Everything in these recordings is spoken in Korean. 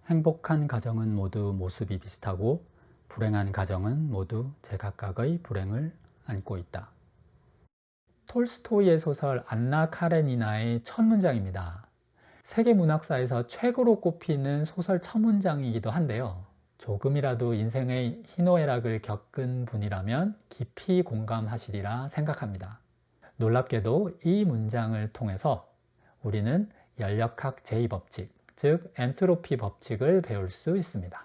행복한 가정은 모두 모습이 비슷하고 불행한 가정은 모두 제각각의 불행을 안고 있다. 톨스토이의 소설 안나 카레니나의 첫 문장입니다. 세계 문학사에서 최고로 꼽히는 소설 첫 문장이기도 한데요. 조금이라도 인생의 희노애락을 겪은 분이라면 깊이 공감하시리라 생각합니다. 놀랍게도 이 문장을 통해서 우리는 연력학 제2법칙, 즉 엔트로피 법칙을 배울 수 있습니다.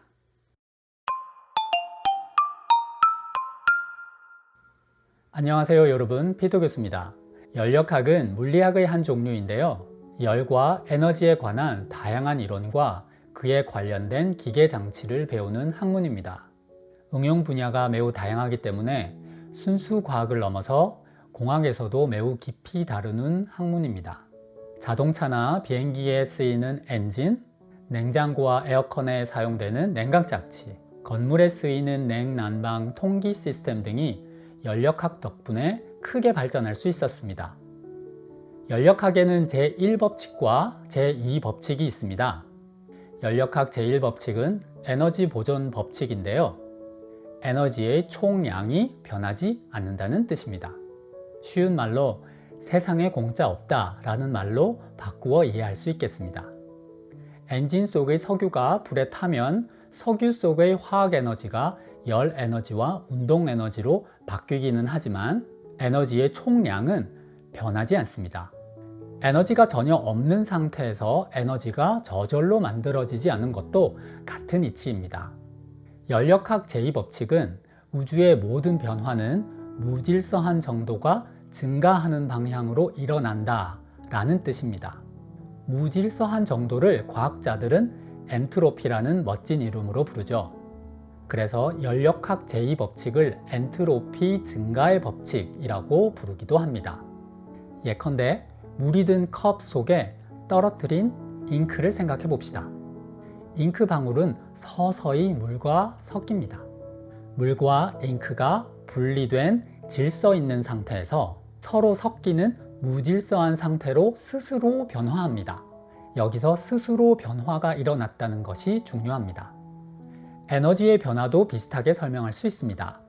안녕하세요 여러분, 피도 교수입니다. 연력학은 물리학의 한 종류인데요. 열과 에너지에 관한 다양한 이론과 그에 관련된 기계 장치를 배우는 학문입니다. 응용 분야가 매우 다양하기 때문에 순수 과학을 넘어서 공학에서도 매우 깊이 다루는 학문입니다. 자동차나 비행기에 쓰이는 엔진, 냉장고와 에어컨에 사용되는 냉각장치, 건물에 쓰이는 냉난방 통기 시스템 등이 연력학 덕분에 크게 발전할 수 있었습니다. 연력학에는 제1법칙과 제2법칙이 있습니다. 연력학 제1법칙은 에너지 보존 법칙인데요. 에너지의 총량이 변하지 않는다는 뜻입니다. 쉬운 말로 세상에 공짜 없다 라는 말로 바꾸어 이해할 수 있겠습니다. 엔진 속의 석유가 불에 타면 석유 속의 화학 에너지가 열 에너지와 운동 에너지로 바뀌기는 하지만 에너지의 총량은 변하지 않습니다. 에너지가 전혀 없는 상태에서 에너지가 저절로 만들어지지 않는 것도 같은 이치입니다. 연력학 제2법칙은 우주의 모든 변화는 무질서한 정도가 증가하는 방향으로 일어난다 라는 뜻입니다. 무질서한 정도를 과학자들은 엔트로피라는 멋진 이름으로 부르죠. 그래서 연력학 제2법칙을 엔트로피 증가의 법칙이라고 부르기도 합니다. 예컨대 물이 든 컵 속에 떨어뜨린 잉크를 생각해 봅시다. 잉크 방울은 서서히 물과 섞입니다. 물과 잉크가 분리된 질서 있는 상태에서 서로 섞이는 무질서한 상태로 스스로 변화합니다. 여기서 스스로 변화가 일어났다는 것이 중요합니다. 에너지의 변화도 비슷하게 설명할 수 있습니다.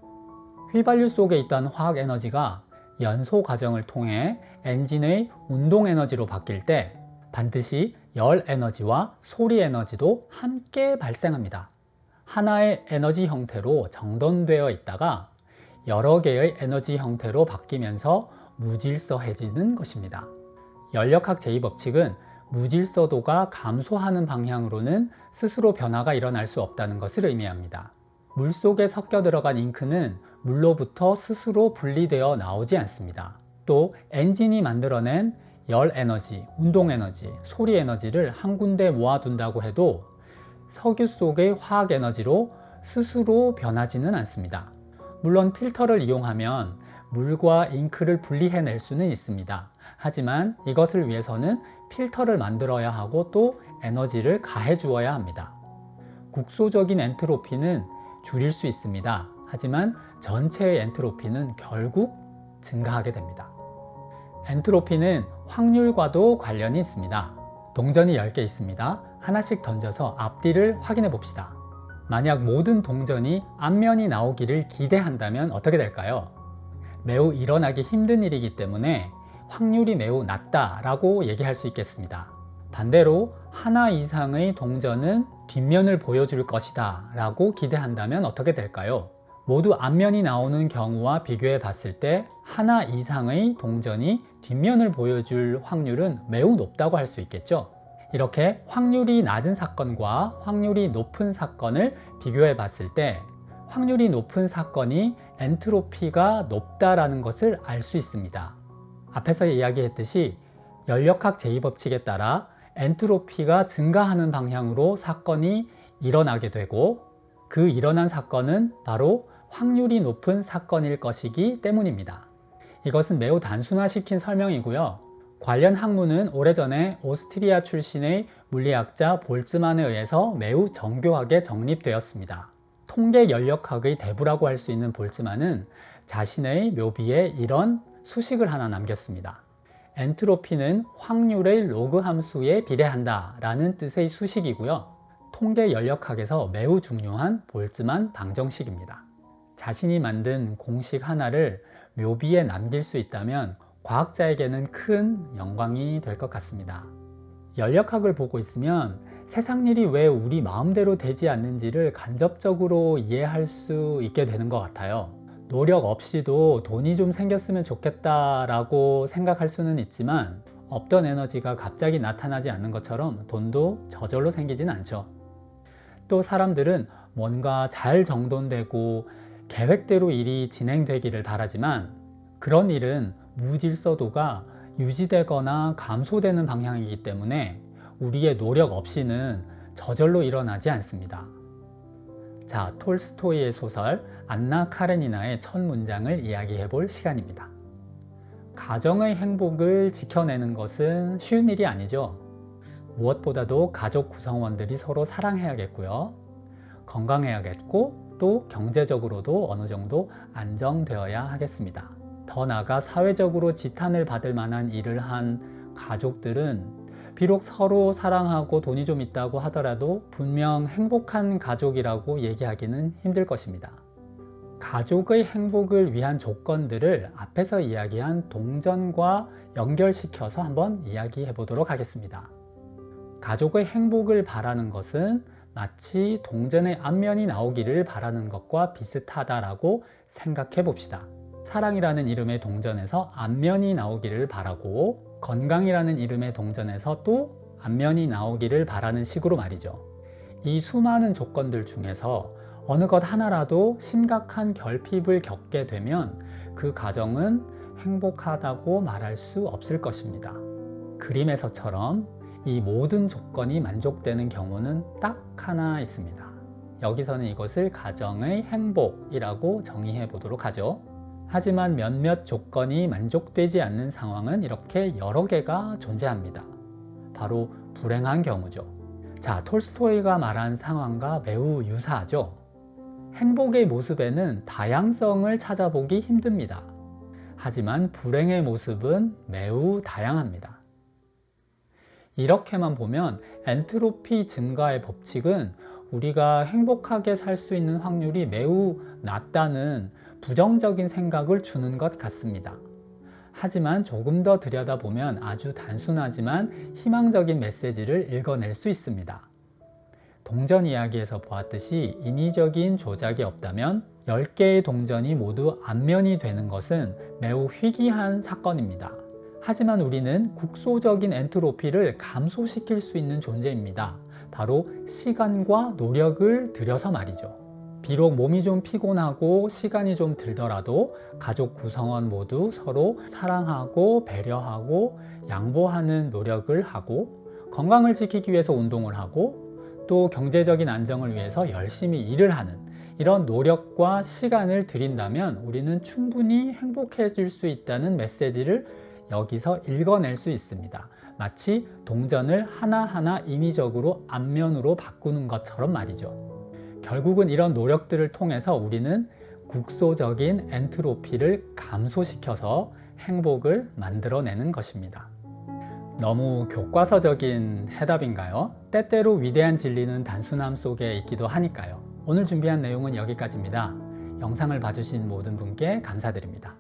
휘발유 속에 있던 화학 에너지가 연소 과정을 통해 엔진의 운동 에너지로 바뀔 때 반드시 열 에너지와 소리 에너지도 함께 발생합니다. 하나의 에너지 형태로 정돈되어 있다가 여러 개의 에너지 형태로 바뀌면서 무질서해지는 것입니다. 연력학 제2법칙은 무질서도가 감소하는 방향으로는 스스로 변화가 일어날 수 없다는 것을 의미합니다. 물 속에 섞여 들어간 잉크는 물로부터 스스로 분리되어 나오지 않습니다. 또 엔진이 만들어낸 열 에너지, 운동 에너지, 소리 에너지를 한 군데 모아둔다고 해도 석유 속의 화학 에너지로 스스로 변하지는 않습니다. 물론 필터를 이용하면 물과 잉크를 분리해낼 수는 있습니다. 하지만 이것을 위해서는 필터를 만들어야 하고 또 에너지를 가해 주어야 합니다. 국소적인 엔트로피는 줄일 수 있습니다. 하지만 전체의 엔트로피는 결국 증가하게 됩니다. 엔트로피는 확률과도 관련이 있습니다. 동전이 10개 있습니다. 하나씩 던져서 앞뒤를 확인해 봅시다. 만약 모든 동전이 앞면이 나오기를 기대한다면 어떻게 될까요? 매우 일어나기 힘든 일이기 때문에 확률이 매우 낮다라고 얘기할 수 있겠습니다. 반대로 하나 이상의 동전은 뒷면을 보여줄 것이다 라고 기대한다면 어떻게 될까요? 모두 앞면이 나오는 경우와 비교해 봤을 때 하나 이상의 동전이 뒷면을 보여줄 확률은 매우 높다고 할 수 있겠죠. 이렇게 확률이 낮은 사건과 확률이 높은 사건을 비교해 봤을 때 확률이 높은 사건이 엔트로피가 높다라는 것을 알 수 있습니다. 앞에서 이야기했듯이 연력학 제2법칙에 따라 엔트로피가 증가하는 방향으로 사건이 일어나게 되고 그 일어난 사건은 바로 확률이 높은 사건일 것이기 때문입니다. 이것은 매우 단순화시킨 설명이고요. 관련 학문은 오래전에 오스트리아 출신의 물리학자 볼츠만에 의해서 매우 정교하게 정립되었습니다. 통계 연력학의 대부라고 할 수 있는 볼츠만은 자신의 묘비에 이런 수식을 하나 남겼습니다. 엔트로피는 확률의 로그 함수에 비례한다 라는 뜻의 수식이고요. 통계 연력학에서 매우 중요한 볼츠만 방정식입니다. 자신이 만든 공식 하나를 묘비에 남길 수 있다면 과학자에게는 큰 영광이 될 것 같습니다. 연력학을 보고 있으면 세상 일이 왜 우리 마음대로 되지 않는지를 간접적으로 이해할 수 있게 되는 것 같아요. 노력 없이도 돈이 좀 생겼으면 좋겠다라고 생각할 수는 있지만 없던 에너지가 갑자기 나타나지 않는 것처럼 돈도 저절로 생기진 않죠. 또 사람들은 뭔가 잘 정돈되고 계획대로 일이 진행되기를 바라지만 그런 일은 무질서도가 유지되거나 감소되는 방향이기 때문에 우리의 노력 없이는 저절로 일어나지 않습니다. 자, 톨스토이의 소설 안나 카레니나의 첫 문장을 이야기해 볼 시간입니다. 가정의 행복을 지켜내는 것은 쉬운 일이 아니죠. 무엇보다도 가족 구성원들이 서로 사랑해야겠고요. 건강해야겠고 또 경제적으로도 어느 정도 안정되어야 하겠습니다. 더 나아가 사회적으로 지탄을 받을 만한 일을 한 가족들은 비록 서로 사랑하고 돈이 좀 있다고 하더라도 분명 행복한 가족이라고 얘기하기는 힘들 것입니다. 가족의 행복을 위한 조건들을 앞에서 이야기한 동전과 연결시켜서 한번 이야기해 보도록 하겠습니다. 가족의 행복을 바라는 것은 마치 동전의 앞면이 나오기를 바라는 것과 비슷하다라고 생각해 봅시다. 사랑이라는 이름의 동전에서 앞면이 나오기를 바라고 건강이라는 이름의 동전에서 또 앞면이 나오기를 바라는 식으로 말이죠. 이 수많은 조건들 중에서 어느 것 하나라도 심각한 결핍을 겪게 되면 그 가정은 행복하다고 말할 수 없을 것입니다. 그림에서처럼 이 모든 조건이 만족되는 경우는 딱 하나 있습니다. 여기서는 이것을 가정의 행복이라고 정의해 보도록 하죠. 하지만 몇몇 조건이 만족되지 않는 상황은 이렇게 여러 개가 존재합니다. 바로 불행한 경우죠. 자, 톨스토이가 말한 상황과 매우 유사하죠. 행복의 모습에는 다양성을 찾아보기 힘듭니다. 하지만 불행의 모습은 매우 다양합니다. 이렇게만 보면 엔트로피 증가의 법칙은 우리가 행복하게 살 수 있는 확률이 매우 낮다는 부정적인 생각을 주는 것 같습니다. 하지만 조금 더 들여다보면 아주 단순하지만 희망적인 메시지를 읽어낼 수 있습니다. 동전 이야기에서 보았듯이 인위적인 조작이 없다면 10개의 동전이 모두 앞면이 되는 것은 매우 희귀한 사건입니다. 하지만 우리는 국소적인 엔트로피를 감소시킬 수 있는 존재입니다. 바로 시간과 노력을 들여서 말이죠. 비록 몸이 좀 피곤하고 시간이 좀 들더라도 가족 구성원 모두 서로 사랑하고 배려하고 양보하는 노력을 하고 건강을 지키기 위해서 운동을 하고 또 경제적인 안정을 위해서 열심히 일을 하는 이런 노력과 시간을 들인다면 우리는 충분히 행복해질 수 있다는 메시지를 여기서 읽어낼 수 있습니다. 마치 동전을 하나하나 임의적으로 앞면으로 바꾸는 것처럼 말이죠. 결국은 이런 노력들을 통해서 우리는 국소적인 엔트로피를 감소시켜서 행복을 만들어내는 것입니다. 너무 교과서적인 해답인가요? 때때로 위대한 진리는 단순함 속에 있기도 하니까요. 오늘 준비한 내용은 여기까지입니다. 영상을 봐주신 모든 분께 감사드립니다.